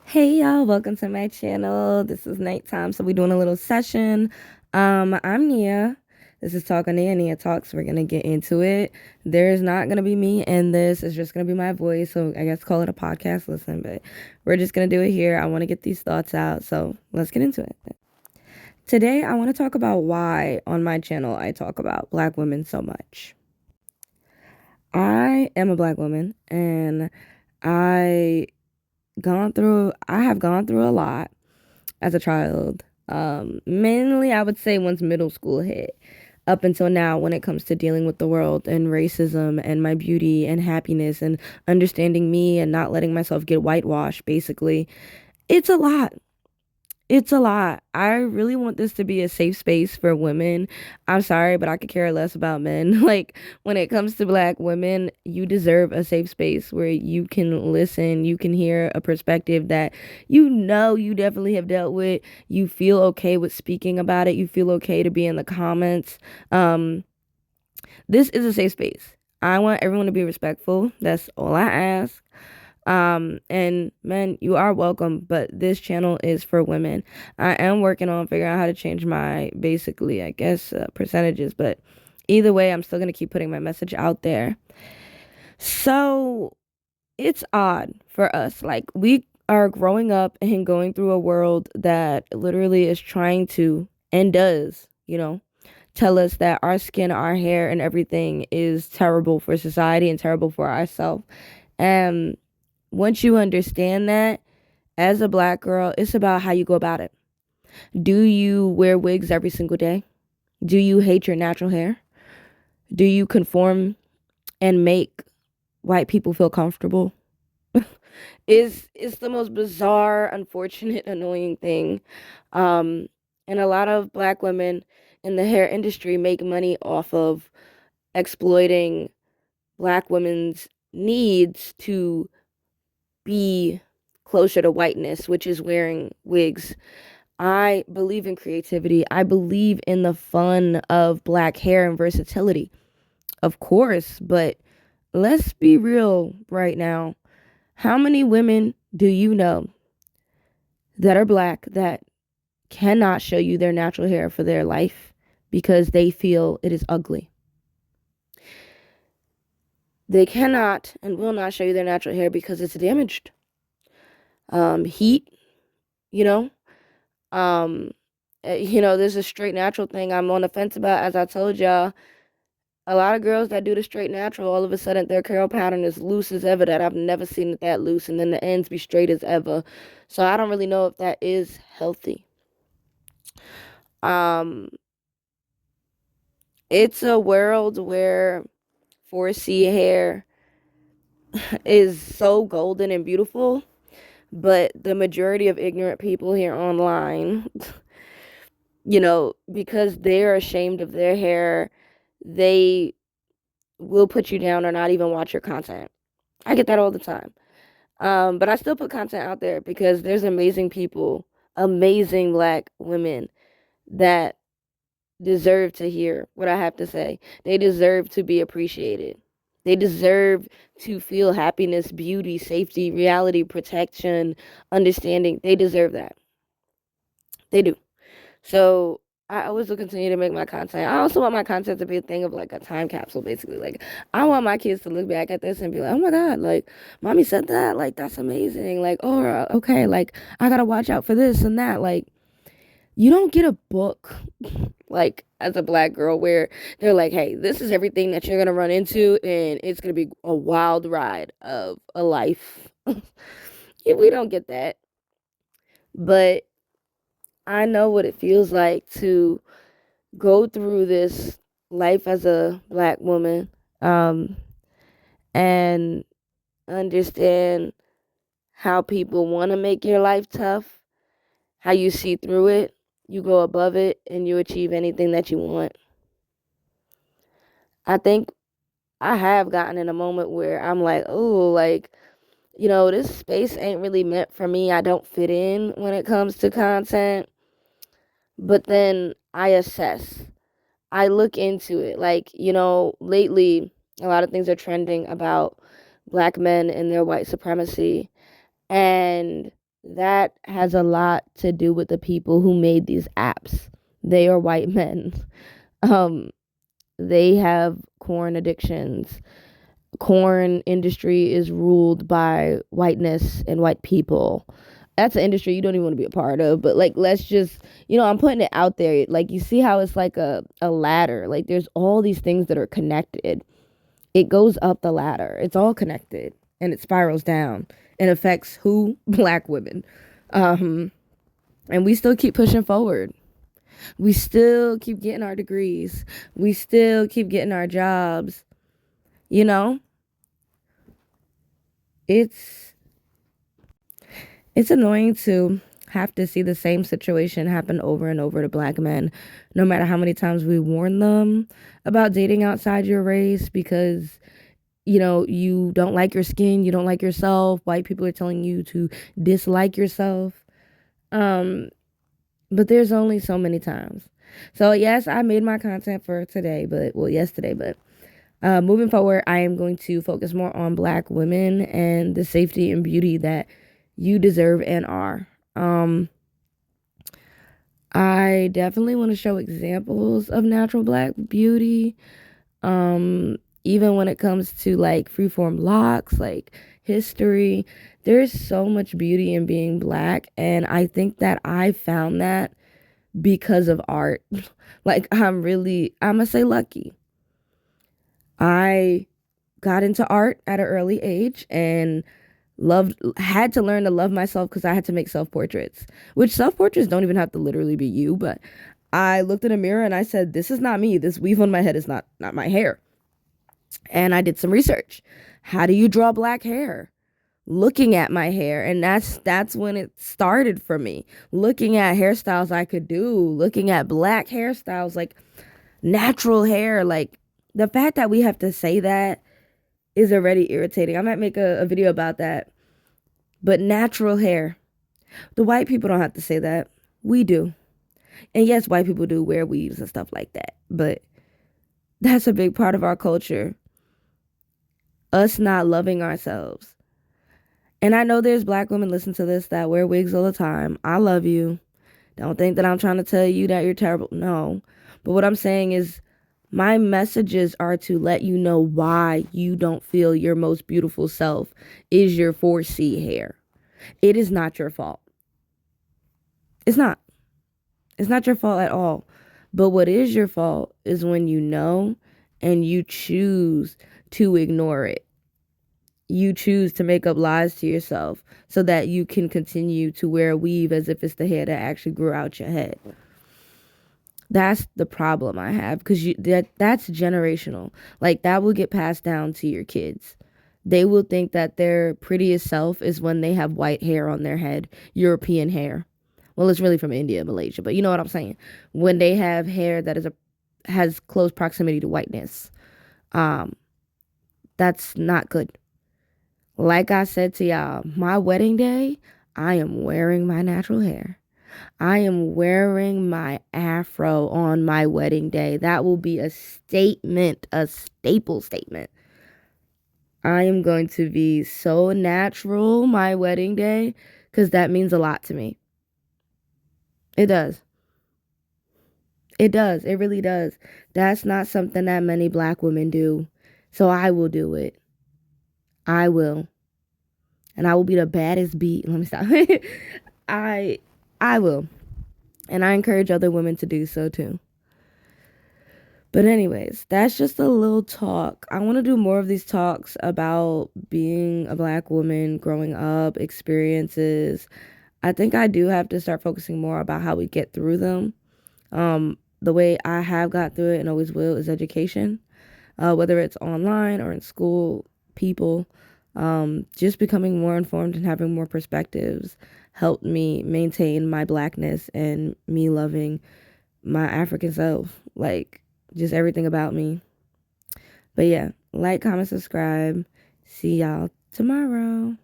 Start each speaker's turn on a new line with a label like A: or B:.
A: Hey y'all, welcome to my channel. This is nighttime, so we're doing a little session. I'm Nia. This is Talk on Nia, Nia Talks. We're gonna get into it. There's not gonna be me in this, it's just gonna be my voice, so I guess call it a podcast listen, but we're just gonna do it here. I wanna get these thoughts out, so let's get into it. Today I wanna talk about why on my channel I talk about black women so much. I am a black woman and I I have gone through a lot as a child. Mainly, I would say once middle school hit, up until now, when it comes to dealing with the world and racism and my beauty and happiness and understanding me and not letting myself get whitewashed, basically, it's a lot. It's a lot. I really want this to be a safe space for women. I'm sorry, but I could care less about men. Like, when it comes to black women, you deserve a safe space where you can listen, you can hear a perspective that you definitely have dealt with. You feel okay with speaking about it. You feel okay to be in the comments. Um, this is a safe space. I want everyone to be respectful. That's all I ask. And men, you are welcome, but this channel is for women. I am working on figuring out how to change my basically, I guess, percentages, but either way, I'm still going to keep putting my message out there. So it's odd for us. Like, we are growing up and going through a world that literally is trying to and does, tell us that our skin, our hair, and everything is terrible for society and terrible for ourselves. And once you understand that, as a black girl, it's about how you go about it. Do you wear wigs every single day? Do you hate your natural hair? Do you conform and make white people feel comfortable? Is the most bizarre, unfortunate, annoying thing. Um, and a lot of black women in the hair industry make money off of exploiting black women's needs to be closer to whiteness, which is wearing wigs. I believe in creativity. I believe in the fun of black hair and versatility, of course, but let's be real right now. How many women do you know that are black that cannot show you their natural hair for their life because they feel it is ugly? They cannot and will not show you their natural hair because it's damaged. Heat, you know, Um, there's a straight natural thing I'm on the fence about. As I told y'all, a lot of girls that do the straight natural, all of a sudden their curl pattern is loose as ever. That I've never seen it that loose, and then the ends be straight as ever. So I don't really know if that is healthy. Um, it's a world where 4C hair is so golden and beautiful, but the majority of ignorant people here online, because they're ashamed of their hair, they will put you down or not even watch your content. I get that all the time. But I still put content out there because there's amazing people, amazing black women that deserve to hear what I have to say. They deserve to be appreciated. They deserve to feel happiness, beauty, safety, reality, protection, understanding. They deserve that. They do. So I always will continue to make my content. I also want my content to be a thing of like a time capsule, basically. Like, I want my kids to look back at this and be like, oh my God, like, mommy said that. Like, that's amazing. Like, oh, okay, like, I gotta watch out for this and that. Like, you don't get a book, like, as a black girl where they're like, hey, this is everything that you're gonna run into, and it's gonna be a wild ride of a life. Yeah, we don't get that. But I know what it feels like to go through this life as a black woman, um, and understand how people want to make your life tough, how you see through it, you go above it, and you achieve anything that you want. I think I have gotten in a moment where I'm like, oh, like, this space ain't really meant for me. I don't fit in when it comes to content. But then I assess. I look into it. Like, lately, a lot of things are trending about black men and their white supremacy. And that has a lot to do with the people who made these apps. They are white men. Um, they have corn addictions. Corn industry is ruled by whiteness and white people. That's an industry you don't even want to be a part of. But like, let's just, I'm putting it out there. Like, you see how it's like a ladder. Like, there's all these things that are connected. It goes up the ladder. It's all connected, and it spirals down and affects who? Black women. Um, and we still keep pushing forward. We still keep getting our degrees. We still keep getting our jobs. You know, it's it's annoying to have to see the same situation happen over and over to black men, no matter how many times we warn them about dating outside your race because you don't like your skin, you don't like yourself. White people are telling you to dislike yourself. Um, but there's only so many times. So yes, I made my content for today, but well, yesterday, but moving forward, I am going to focus more on black women and the safety and beauty that you deserve and are. I definitely want to show examples of natural black beauty. Even when it comes to like freeform locks, like history, there's so much beauty in being black. And I think that I found that because of art. Like, I'm gonna say lucky. I got into art at an early age and had to learn to love myself because I had to make self-portraits, which self-portraits don't even have to literally be you, but I looked in a mirror and I said, this is not me. This weave on my head is not my hair. And I did some research. How do you draw black hair? Looking at my hair, and that's when it started for me. Looking at hairstyles I could do, looking at black hairstyles, like natural hair. Like, the fact that we have to say that is already irritating. I might make a video about that. But natural hair. The white people don't have to say that. We do. And yes, white people do wear weaves and stuff like that. But that's a big part of our culture. Us not loving ourselves. And I know there's black women listen to this that wear wigs all the time. I love you. Don't think that I'm trying to tell you that you're terrible. No. But what I'm saying is my messages are to let you know why you don't feel your most beautiful self is your 4C hair. It is not your fault. It's not. It's not your fault at all. But what is your fault is when you know and you choose to ignore it. You choose to make up lies to yourself so that you can continue to wear a weave as if it's the hair that actually grew out your head. That's the problem I have because that's generational. Like, that will get passed down to your kids. They will think that their prettiest self is when they have white hair on their head, European hair. Well, it's really from India, Malaysia, but you know what I'm saying. When they have hair that has close proximity to whiteness, um, that's not good. Like I said to y'all, my wedding day, I am wearing my natural hair. I am wearing my afro on my wedding day. That will be a statement, a staple statement. I am going to be so natural my wedding day because that means a lot to me. It does. It does. It really does. That's not something that many black women do. So I will do it. I will. And I will be the baddest beat. Let me stop. I I will. And I encourage other women to do so too. But anyways, that's just a little talk. I want to do more of these talks about being a black woman, growing up, experiences. I think I do have to start focusing more about how we get through them. The way I have got through it and always will is education, whether it's online or in school, people. Just becoming more informed and having more perspectives helped me maintain my blackness and me loving my African self. Like, just everything about me. But yeah, like, comment, subscribe. See y'all tomorrow.